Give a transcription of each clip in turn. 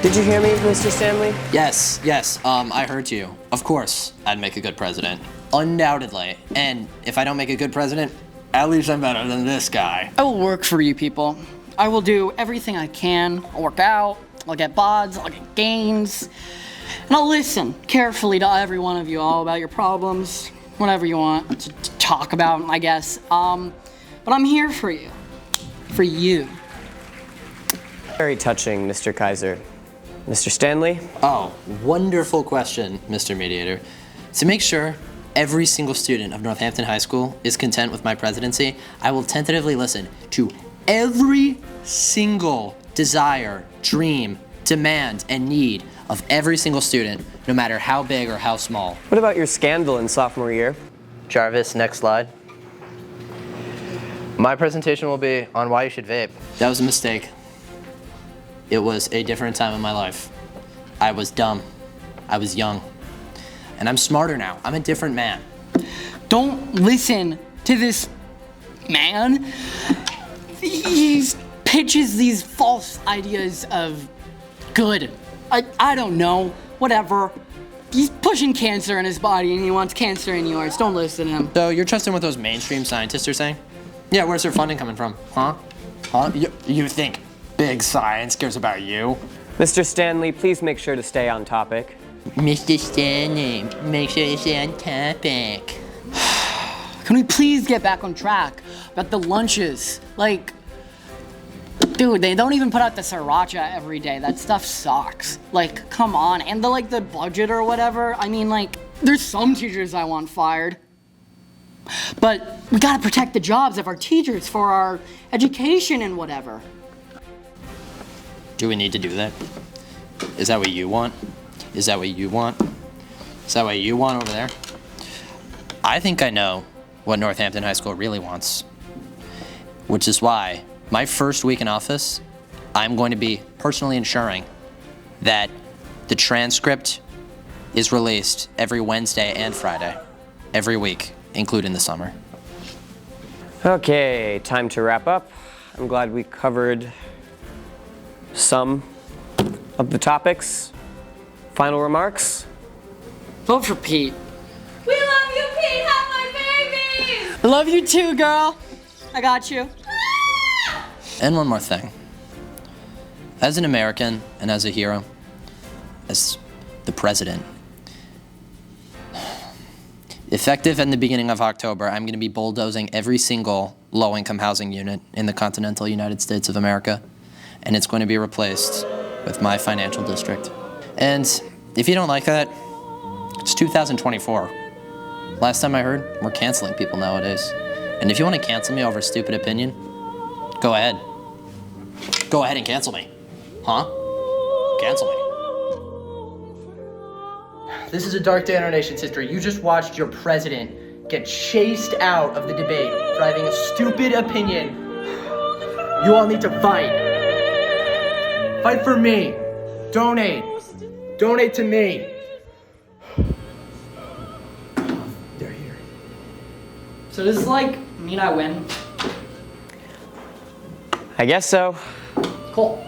Did you hear me, Mr. Stanley? Yes, I heard you. Of course, I'd make a good president. Undoubtedly. And if I don't make a good president, at least I'm better than this guy. I will work for you people. I will do everything I can. I'll work out, I'll get bods, I'll get gains. And I'll listen carefully to every one of you all about your problems, whatever you want to talk about, I guess. But I'm here for you. For you. Very touching, Mr. Kaiser. Mr. Stanley? Oh, wonderful question, Mr. Mediator. To make sure every single student of Northampton High School is content with my presidency, I will tentatively listen to every single desire, dream, demand, and need of every single student, no matter how big or how small. What about your scandal in sophomore year? Jarvis, next slide. My presentation will be on why you should vape. That was a mistake. It was a different time in my life. I was dumb. I was young. And I'm smarter now. I'm a different man. Don't listen to this man. He pitches these false ideas of good. I don't know. Whatever. He's pushing cancer in his body and he wants cancer in yours. Don't listen to him. So you're trusting what those mainstream scientists are saying? Yeah, where's their funding coming from? Huh? You think big science cares about you? Mr. Stanley, please make sure to stay on topic. Mr. Stanley, make sure you stay on topic. Can we please get back on track about the lunches? Like, dude, they don't even put out the sriracha every day. That stuff sucks. Like, come on. And the budget or whatever. I mean, like, there's some teachers I want fired. But we gotta protect the jobs of our teachers for our education and whatever. Do we need to do that? Is that what you want? Is that what you want? Is that what you want over there? I think I know what Northampton High School really wants, which is why my first week in office, I'm going to be personally ensuring that the transcript is released every Wednesday and Friday, every week, including the summer. Okay, time to wrap up. I'm glad we covered some of the topics. Final remarks? Vote for Pete. We love you, Pete! Have my babies! I love you too, girl. I got you. And one more thing. As an American and as a hero, as the president, effective in the beginning of October, I'm going to be bulldozing every single low-income housing unit in the continental United States of America, and it's going to be replaced with my financial district. And if you don't like that, it's 2024. Last time I heard, we're canceling people nowadays. And if you want to cancel me over a stupid opinion, go ahead. Go ahead and cancel me. Huh? Cancel me. This is a dark day in our nation's history. You just watched your president get chased out of the debate for having a stupid opinion. You all need to fight. Fight for me. Donate. Donate to me. They're here. So does this mean I win? I guess so. Cool.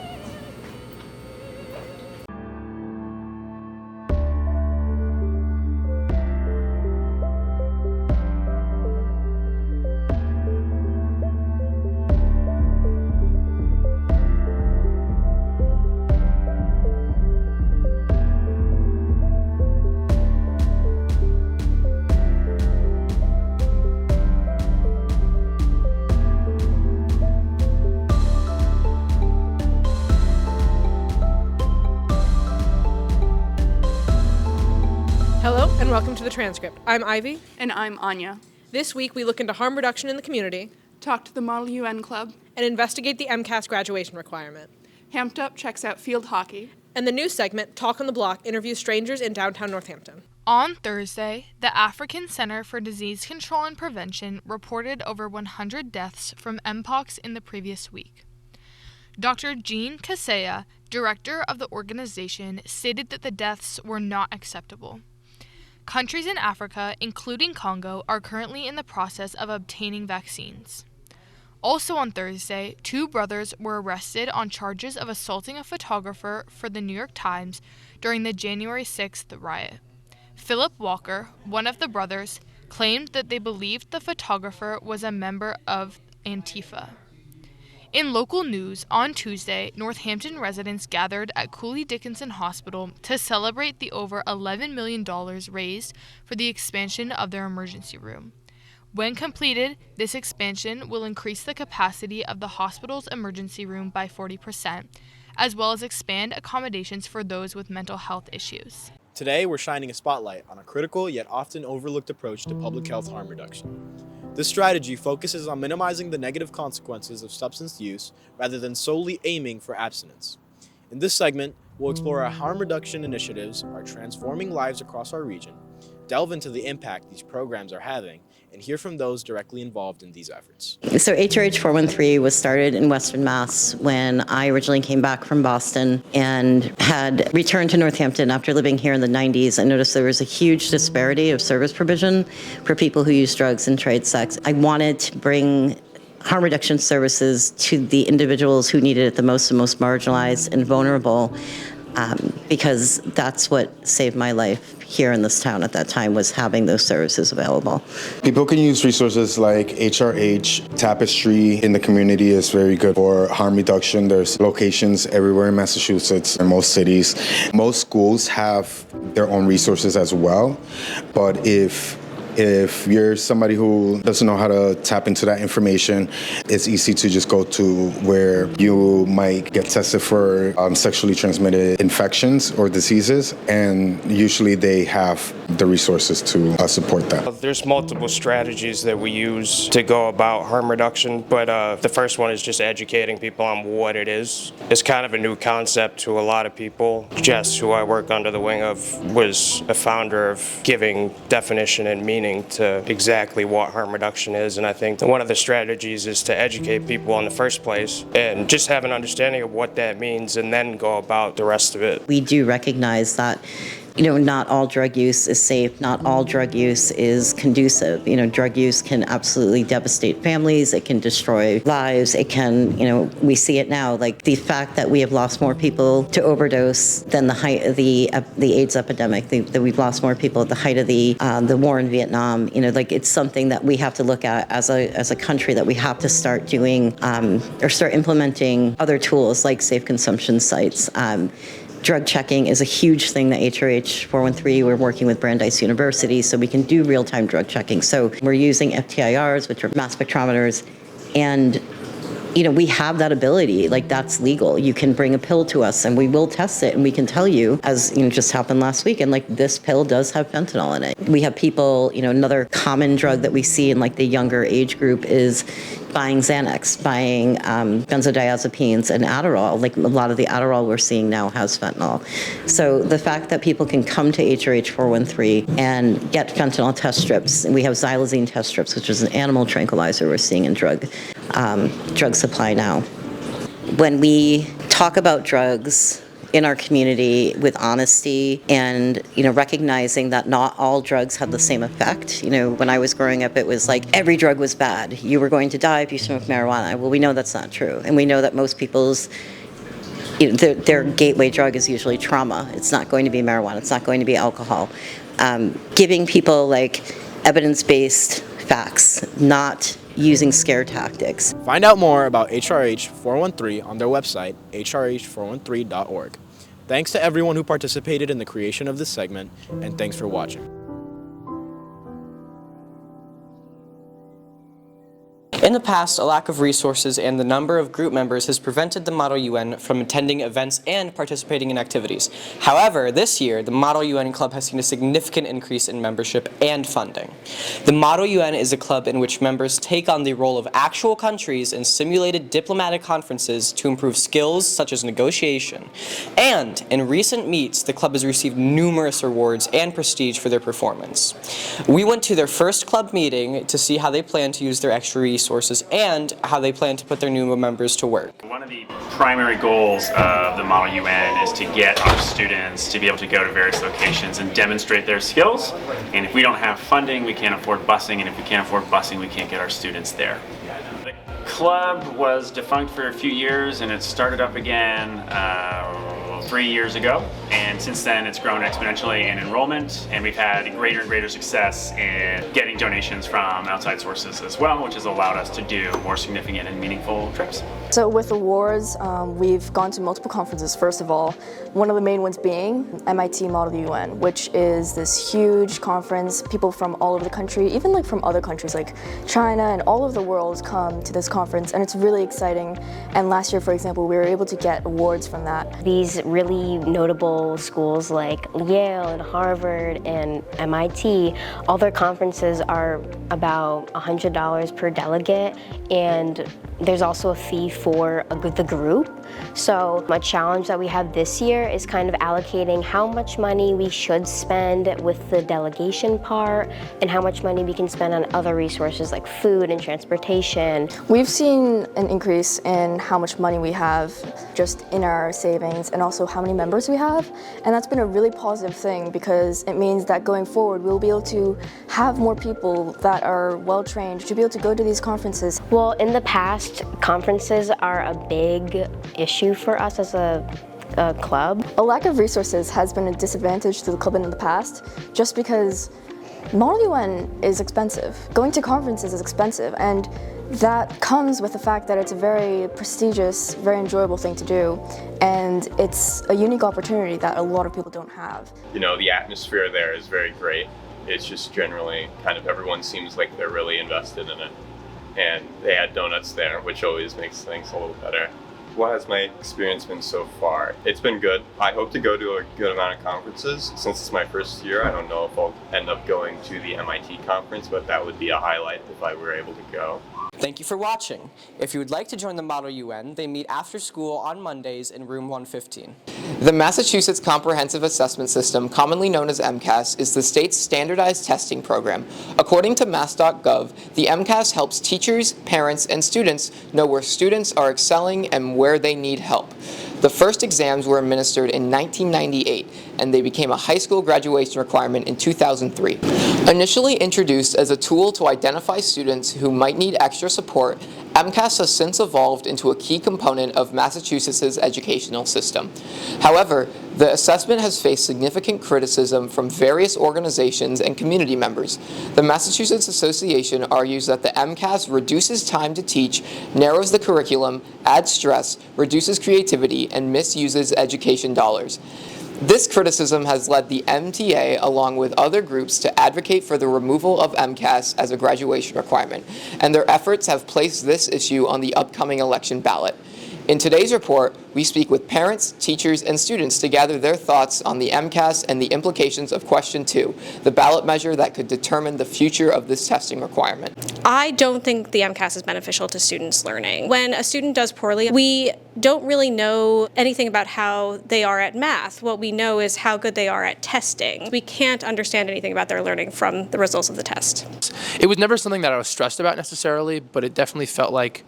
Hello and welcome to the Transcript. I'm Ivy. And I'm Anya. This week we look into harm reduction in the community, Talk to the Model UN Club, and investigate the MCAS graduation requirement. Hamped Up checks out field hockey. And the news segment, Talk on the Block, interviews strangers in downtown Northampton. On Thursday, the African Center for Disease Control and Prevention reported over 100 deaths from Mpox in the previous week. Dr. Jean Kaseya, director of the organization, stated that the deaths were not acceptable. Countries in Africa, including Congo, are currently in the process of obtaining vaccines. Also on Thursday, 2 brothers were arrested on charges of assaulting a photographer for the New York Times during the January 6th riot. Philip Walker, one of the brothers, claimed that they believed the photographer was a member of Antifa. In local news, on Tuesday, Northampton residents gathered at Cooley Dickinson Hospital to celebrate the over $11 million raised for the expansion of their emergency room. When completed, this expansion will increase the capacity of the hospital's emergency room by 40%, as well as expand accommodations for those with mental health issues. Today, we're shining a spotlight on a critical yet often overlooked approach to public health harm reduction. This strategy focuses on minimizing the negative consequences of substance use rather than solely aiming for abstinence. In this segment, we'll explore how harm reduction initiatives are transforming lives across our region, delve into the impact these programs are having, and hear from those directly involved in these efforts. So HRH 413 was started in Western Mass when I originally came back from Boston and had returned to Northampton after living here in the 90s. I noticed there was a huge disparity of service provision for people who use drugs and trade sex. I wanted to bring harm reduction services to the individuals who needed it the most marginalized and vulnerable, because that's what saved my life here in this town at that time, was having those services available. People can use resources like HRH. Tapestry in the community is very good for harm reduction. There's locations everywhere in Massachusetts and most cities. Most schools have their own resources as well, but if you're somebody who doesn't know how to tap into that information, it's easy to just go to where you might get tested for sexually transmitted infections or diseases, and usually they have the resources to support that. There's multiple strategies that we use to go about harm reduction, but the first one is just educating people on what it is. It's kind of a new concept to a lot of people. Jess, who I work under the wing of, was a founder of giving definition and meaning to exactly what harm reduction is, and I think one of the strategies is to educate people in the first place and just have an understanding of what that means and then go about the rest of it. We do recognize that not all drug use is safe, not all drug use is conducive. Drug use can absolutely devastate families, it can destroy lives, it can, we see it now, like the fact that we have lost more people to overdose than the height of the AIDS epidemic, that we've lost more people at the height of the war in Vietnam. It's something that we have to look at as a country, that we have to start doing or start implementing other tools like safe consumption sites. Drug checking is a huge thing that HRH 413, we're working with Brandeis University, so we can do real-time drug checking. So we're using FTIRs, which are mass spectrometers, and we have that ability, like that's legal. You can bring a pill to us and we will test it and we can tell you, as just happened last week, and like this pill does have fentanyl in it. We have people, another common drug that we see in like the younger age group is buying Xanax, buying benzodiazepines and Adderall. Like a lot of the Adderall we're seeing now has fentanyl. So the fact that people can come to HRH 413 and get fentanyl test strips, and we have xylazine test strips, which is an animal tranquilizer we're seeing in drug supply now. When we talk about drugs in our community with honesty and, recognizing that not all drugs have the same effect. When I was growing up, it was like every drug was bad. You were going to die if you smoked marijuana. Well, we know that's not true. And we know that most people's, their gateway drug is usually trauma. It's not going to be marijuana. It's not going to be alcohol. Giving people like evidence-based facts, not using scare tactics. Find out more about HRH 413 on their website, hrh413.org. Thanks to everyone who participated in the creation of this segment, and thanks for watching. In the past, a lack of resources and the number of group members has prevented the Model UN from attending events and participating in activities. However, this year, the Model UN Club has seen a significant increase in membership and funding. The Model UN is a club in which members take on the role of actual countries in simulated diplomatic conferences to improve skills such as negotiation. And in recent meets, the club has received numerous awards and prestige for their performance. We went to their first club meeting to see how they plan to use their extra resources and how they plan to put their new members to work. One of the primary goals of the Model UN is to get our students to be able to go to various locations and demonstrate their skills. And if we don't have funding, we can't afford busing, and if we can't afford busing, we can't get our students there. The club was defunct for a few years and it started up again 3 years ago, and since then it's grown exponentially in enrollment, and we've had greater and greater success in getting donations from outside sources as well, which has allowed us to do more significant and meaningful trips. So with awards, we've gone to multiple conferences, first of all. One of the main ones being MIT Model UN, which is this huge conference. People from all over the country, even like from other countries like China and all over the world come to this conference, and it's really exciting. And last year, for example, we were able to get awards from that. These really notable schools like Yale and Harvard and MIT, all their conferences are about $100 per delegate, and there's also a fee for the group. So a challenge that we have this year is kind of allocating how much money we should spend with the delegation part and how much money we can spend on other resources like food and transportation. We've seen an increase in how much money we have just in our savings and also how many members we have, and that's been a really positive thing because it means that going forward we'll be able to have more people that are well trained to be able to go to these conferences. Well, in the past, conferences are a big issue for us as a club. A lack of resources has been a disadvantage to the club in the past just because Model UN is expensive. Going to conferences is expensive, and that comes with the fact that it's a very prestigious, very enjoyable thing to do, and it's a unique opportunity that a lot of people don't have. You know, the atmosphere there is very great. It's just generally kind of everyone seems like they're really invested in it. And they had donuts there, which always makes things a little better. What has my experience been so far? It's been good. I hope to go to a good amount of conferences. Since it's my first year, I don't know if I'll end up going to the MIT conference, but that would be a highlight if I were able to go. Thank you for watching. If you would like to join the Model UN, they meet after school on Mondays in room 115. The Massachusetts Comprehensive Assessment System, commonly known as MCAS, is the state's standardized testing program. According to mass.gov, the MCAS helps teachers, parents, and students know where students are excelling and where they need help. The first exams were administered in 1998, and they became a high school graduation requirement in 2003. Initially introduced as a tool to identify students who might need extra support, MCAS has since evolved into a key component of Massachusetts' educational system. However, the assessment has faced significant criticism from various organizations and community members. The Massachusetts Association argues that the MCAS reduces time to teach, narrows the curriculum, adds stress, reduces creativity, and misuses education dollars. This criticism has led the MTA, along with other groups, to advocate for the removal of MCAS as a graduation requirement, and their efforts have placed this issue on the upcoming election ballot. In today's report, we speak with parents, teachers, and students to gather their thoughts on the MCAS and the implications of Question 2, the ballot measure that could determine the future of this testing requirement. I don't think the MCAS is beneficial to students' learning. When a student does poorly, we don't really know anything about how they are at math. What we know is how good they are at testing. We can't understand anything about their learning from the results of the test. It was never something that I was stressed about necessarily, but it definitely felt like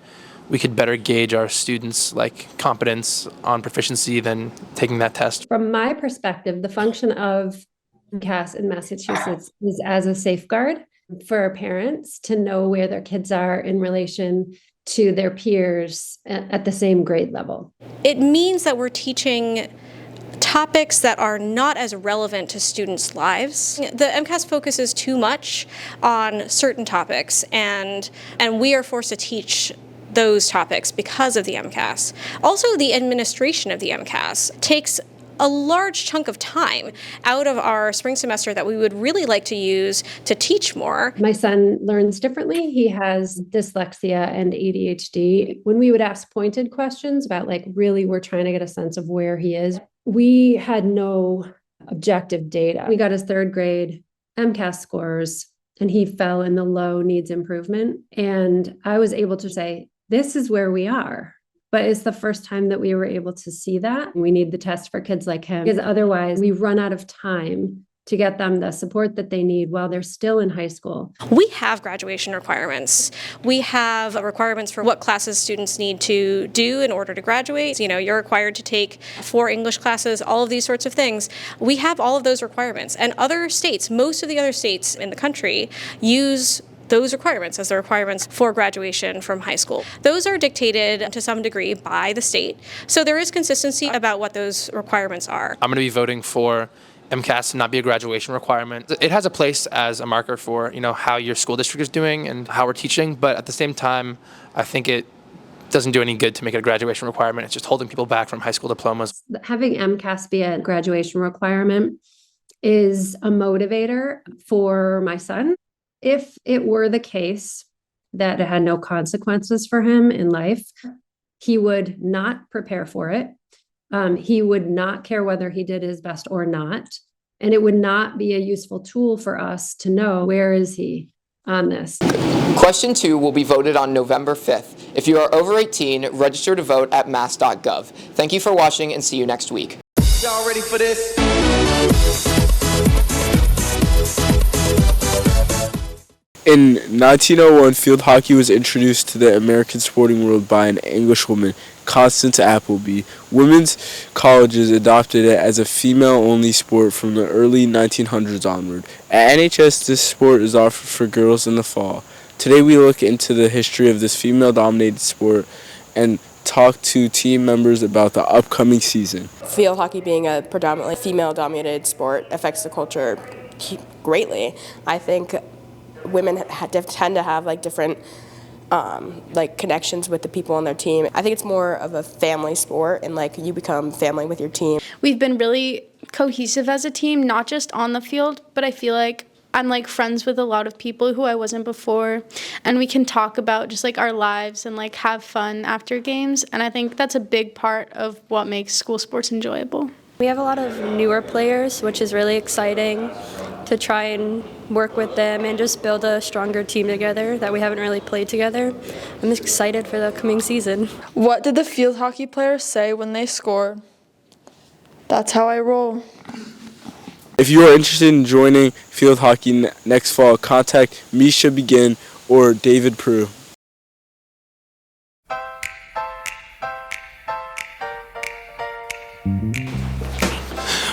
we could better gauge our students' competence on proficiency than taking that test. From my perspective, the function of MCAS in Massachusetts is as a safeguard for parents to know where their kids are in relation to their peers at the same grade level. It means that we're teaching topics that are not as relevant to students' lives. The MCAS focuses too much on certain topics, and we are forced to teach those topics because of the MCAS. Also, the administration of the MCAS takes a large chunk of time out of our spring semester that we would really like to use to teach more. My son learns differently. He has dyslexia and ADHD. When we would ask pointed questions about really we're trying to get a sense of where he is, we had no objective data. We got his third grade MCAS scores and he fell in the low needs improvement. And I was able to say, this is where we are. But it's the first time that we were able to see that. We need the test for kids like him because otherwise we run out of time to get them the support that they need while they're still in high school. We have graduation requirements. We have requirements for what classes students need to do in order to graduate. You know, you're required to take 4 English classes, all of these sorts of things. We have all of those requirements. And other states, most of the other states in the country, use those requirements as the requirements for graduation from high school. Those are dictated to some degree by the state. So there is consistency about what those requirements are. I'm going to be voting for MCAS to not be a graduation requirement. It has a place as a marker for, how your school district is doing and how we're teaching, but at the same time, I think it doesn't do any good to make it a graduation requirement. It's just holding people back from high school diplomas. Having MCAS be a graduation requirement is a motivator for my son. If it were the case that it had no consequences for him in life, he would not prepare for it. He would not care whether he did his best or not. And it would not be a useful tool for us to know where is he on this. Question 2 will be voted on November 5th. If you are over 18, register to vote at mass.gov. Thank you for watching and see you next week. Y'all ready for this? In 1901, field hockey was introduced to the American sporting world by an Englishwoman, Constance Appleby. Women's colleges adopted it as a female-only sport from the early 1900s onward. At NHS, this sport is offered for girls in the fall. Today we look into the history of this female-dominated sport and talk to team members about the upcoming season. Field hockey being a predominantly female-dominated sport affects the culture greatly. I think women tend to have different connections with the people on their team. I think it's more of a family sport, and you become family with your team. We've been really cohesive as a team, not just on the field, but I feel like I'm friends with a lot of people who I wasn't before, and we can talk about just our lives and have fun after games, and I think that's a big part of what makes school sports enjoyable. We have a lot of newer players, which is really exciting to try and work with them and just build a stronger team together that we haven't really played together. I'm excited for the coming season. What did the field hockey players say when they score? That's how I roll. If you are interested in joining field hockey next fall, contact Misha Begin or David Prue.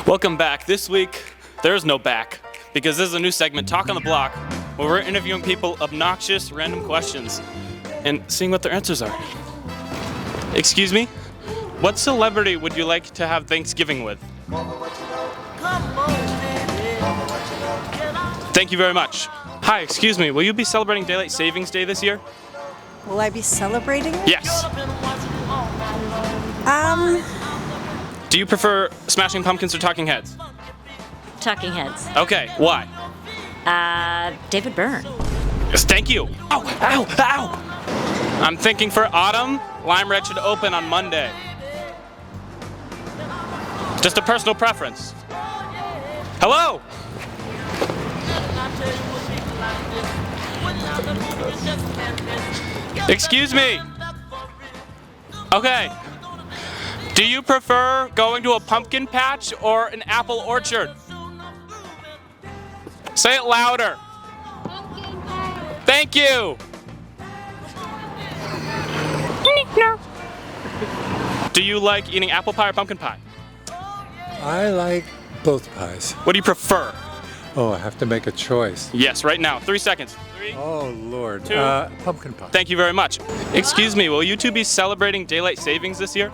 Welcome back. This week, there's no back, because this is a new segment, Talk on the Block, where we're interviewing people obnoxious, random questions and seeing what their answers are. Excuse me? What celebrity would you like to have Thanksgiving with? Thank you very much. Hi, excuse me, will you be celebrating Daylight Savings Day this year? Will I be celebrating it? Yes. Do you prefer Smashing Pumpkins or Talking Heads? Talking Heads. Okay, why? David Byrne. Yes, thank you. Ow, ow, ow! I'm thinking for autumn, Lime Red should open on Monday. Just a personal preference. Hello? Excuse me. Okay. Do you prefer going to a pumpkin patch or an apple orchard? Say it louder. Thank you. Do you like eating apple pie or pumpkin pie? I like both pies. What do you prefer? Oh, I have to make a choice. Yes, right now. 3 seconds. 3. Oh, Lord. 2. Pumpkin pie. Thank you very much. Excuse me, will you two be celebrating Daylight Savings this year?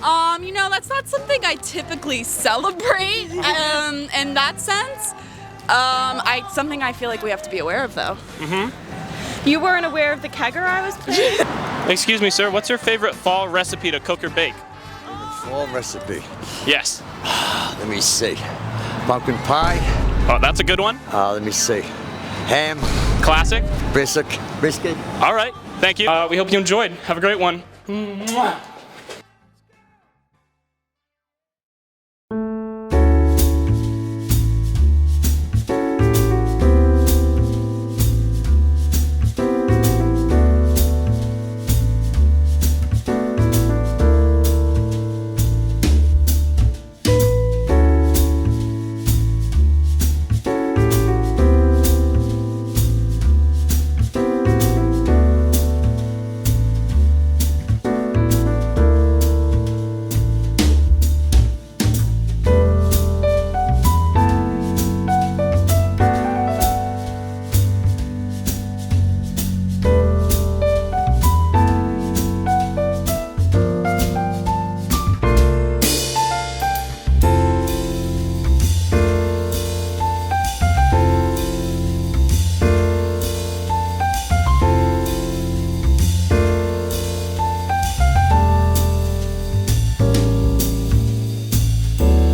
That's not something I typically celebrate in that sense. Something I feel like we have to be aware of, though. Mm-hmm. You weren't aware of the kegger I was playing? Excuse me, sir, what's your favorite fall recipe to cook or bake? Fall recipe. Yes. Let me see. Pumpkin pie. Oh, that's a good one. Let me see. Ham. Classic. Brisket. All right. Thank you. We hope you enjoyed. Have a great one. Mwah.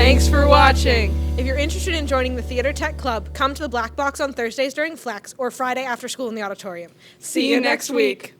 Thanks for watching. If you're interested in joining the Theater Tech Club, come to the Black Box on Thursdays during Flex or Friday after school in the auditorium. See you next week.